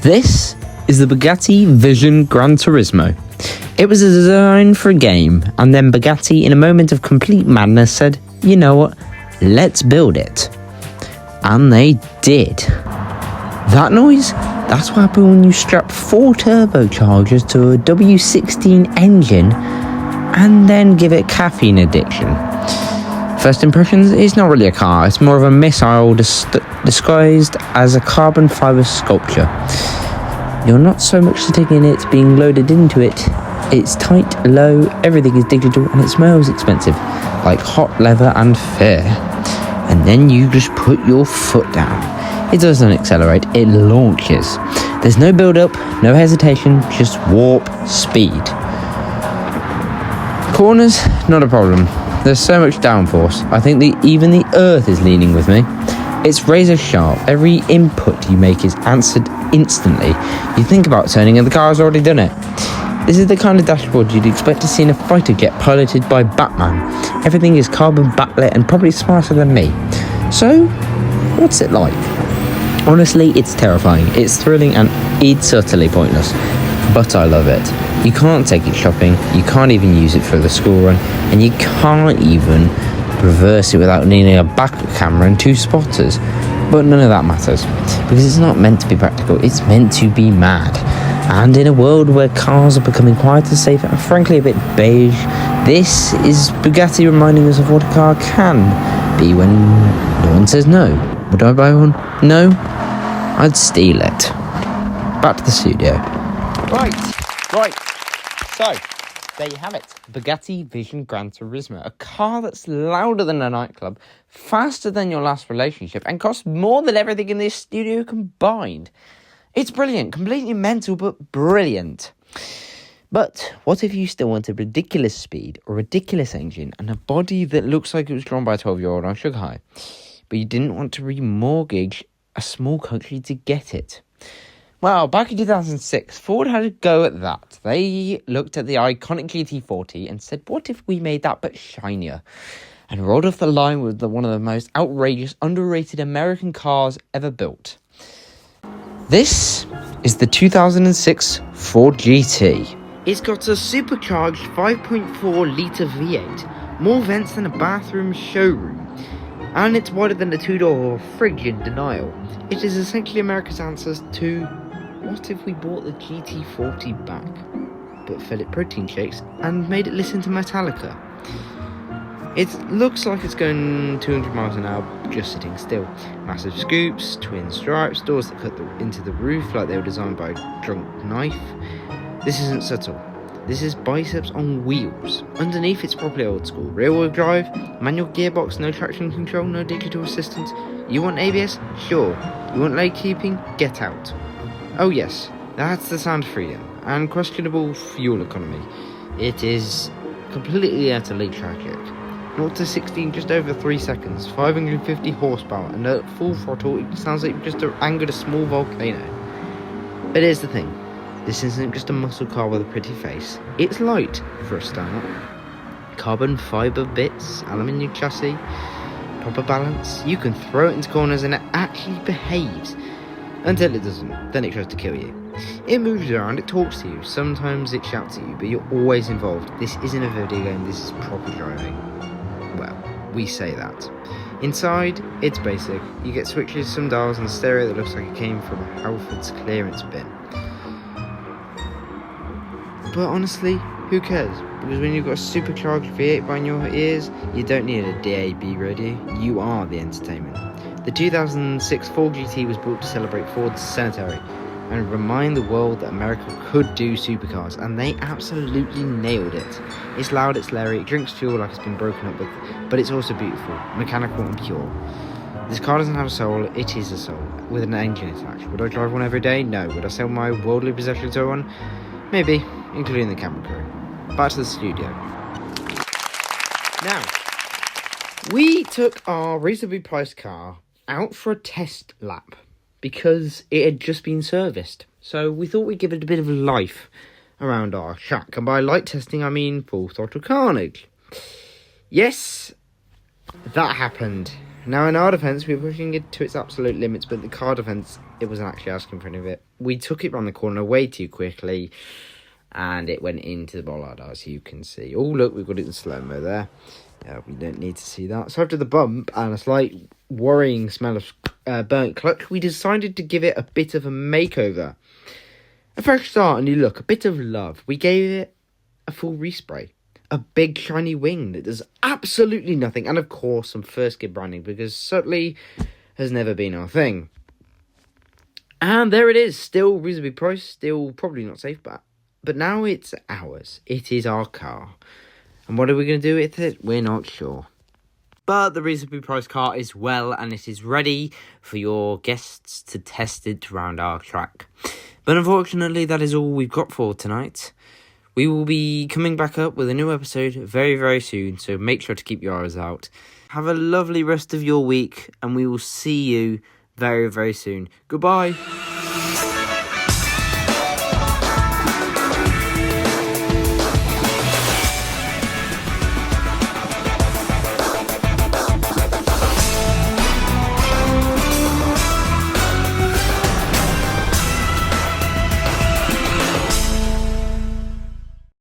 This is the Bugatti Vision Gran Turismo. It was designed for a game, and then Bugatti, in a moment of complete madness, said, you know what, let's build it. And they did. That noise? That's what happened when you strap 4 turbochargers to a W16 engine and then give it caffeine addiction. First impressions, it's not really a car, it's more of a missile disguised as a carbon fibre sculpture. You're not so much sitting in it being loaded into it. It's tight, low, everything is digital, and it smells expensive, like hot leather and fair. And then you just put your foot down. It doesn't accelerate, it launches. There's no build-up, no hesitation, just warp speed. Corners, not a problem. There's so much downforce. I think even the earth is leaning with me. It's razor sharp. Every input you make is answered instantly. You think about turning and the car has already done it. This is the kind of dashboard you'd expect to see in a fighter jet piloted by Batman. Everything is carbon backlit and probably smarter than me. So, what's it like? Honestly, it's terrifying. It's thrilling and it's utterly pointless. But I love it. You can't take it shopping, you can't even use it for the school run, and you can't even reverse it without needing a backup camera and 2 spotters. But none of that matters, because it's not meant to be practical, it's meant to be mad. And in a world where cars are becoming quieter, safer, and frankly a bit beige, this is Bugatti reminding us of what a car can be when no one says no. Would I buy one? No? I'd steal it. Back to the studio. Right. So, there you have it. Bugatti Vision Gran Turismo. A car that's louder than a nightclub, faster than your last relationship, and costs more than everything in this studio combined. It's brilliant. Completely mental, but brilliant. But what if you still wanted ridiculous speed, a ridiculous engine, and a body that looks like it was drawn by a 12-year-old on sugar high, but you didn't want to remortgage a small country to get it? Well, back in 2006, Ford had a go at that. They looked at the iconic GT40 and said, what if we made that but shinier? And rolled off the line with one of the most outrageous, underrated American cars ever built. This is the 2006 Ford GT. It's got a supercharged 5.4-litre V8, more vents than a bathroom showroom, and it's wider than a 2-door fridge in denial. It is essentially America's answer to what if we brought the GT40 back, but fed it protein shakes and made it listen to Metallica? It looks like it's going 200 miles an hour just sitting still. Massive scoops, twin stripes, doors that cut into the roof like they were designed by a drunk knife. This isn't subtle. This is biceps on wheels. Underneath it's properly old school. Rear-wheel drive, manual gearbox, no traction control, no digital assistance. You want ABS? Sure. You want lane keeping? Get out. Oh yes, that's the sound of freedom and questionable fuel economy. It is completely utterly tragic. 0 to 60 in just over 3 seconds, 550 horsepower, and at full throttle it sounds like you just angered a small volcano. But here's the thing, this isn't just a muscle car with a pretty face. It's light for a start. Carbon fibre bits, aluminium chassis, proper balance. You can throw it into corners and it actually behaves. Until it doesn't, then it tries to kill you. It moves around, it talks to you, sometimes it shouts at you, but you're always involved. This isn't a video game, this is proper driving. Well, we say that. Inside, it's basic. You get switches, some dials, and a stereo that looks like it came from Halford's clearance bin. But honestly, who cares? Because when you've got a supercharged V8 behind your ears, you don't need a DAB radio, you are the entertainment. The 2006 Ford GT was built to celebrate Ford's centenary and remind the world that America could do supercars, and they absolutely nailed it. It's loud, it's leery, it drinks fuel like it's been broken up with, but it's also beautiful, mechanical and pure. This car doesn't have a soul, it is a soul, with an engine attached. Would I drive one every day? No. Would I sell my worldly possessions to one? Maybe, including the camera crew. Back to the studio. Now, we took our reasonably priced car out for a test lap because it had just been serviced. So we thought we'd give it a bit of life around our shack. And by light testing, I mean full throttle carnage. Yes, that happened. Now, in our defence, we were pushing it to its absolute limits, but the car defence, it wasn't actually asking for any of it. We took it round the corner way too quickly, and it went into the bollard, as you can see. Oh, look, we've got it in slow-mo there. We don't need to see that. So after the bump and a slight worrying smell of burnt clutch, we decided to give it a bit of a makeover. A fresh start, a new look, a bit of love. We gave it a full respray. A big shiny wing that does absolutely nothing. And of course, some first gear branding, because subtly has never been our thing. And there it is. Still reasonably priced. Still probably not safe, but now it's ours. It is our car. And what are we going to do with it? We're not sure. But the reasonably priced car is well, and it is ready for your guests to test it around our track. But unfortunately, that is all we've got for tonight. We will be coming back up with a new episode very, very soon, so make sure to keep your eyes out. Have a lovely rest of your week, and we will see you very, very soon. Goodbye.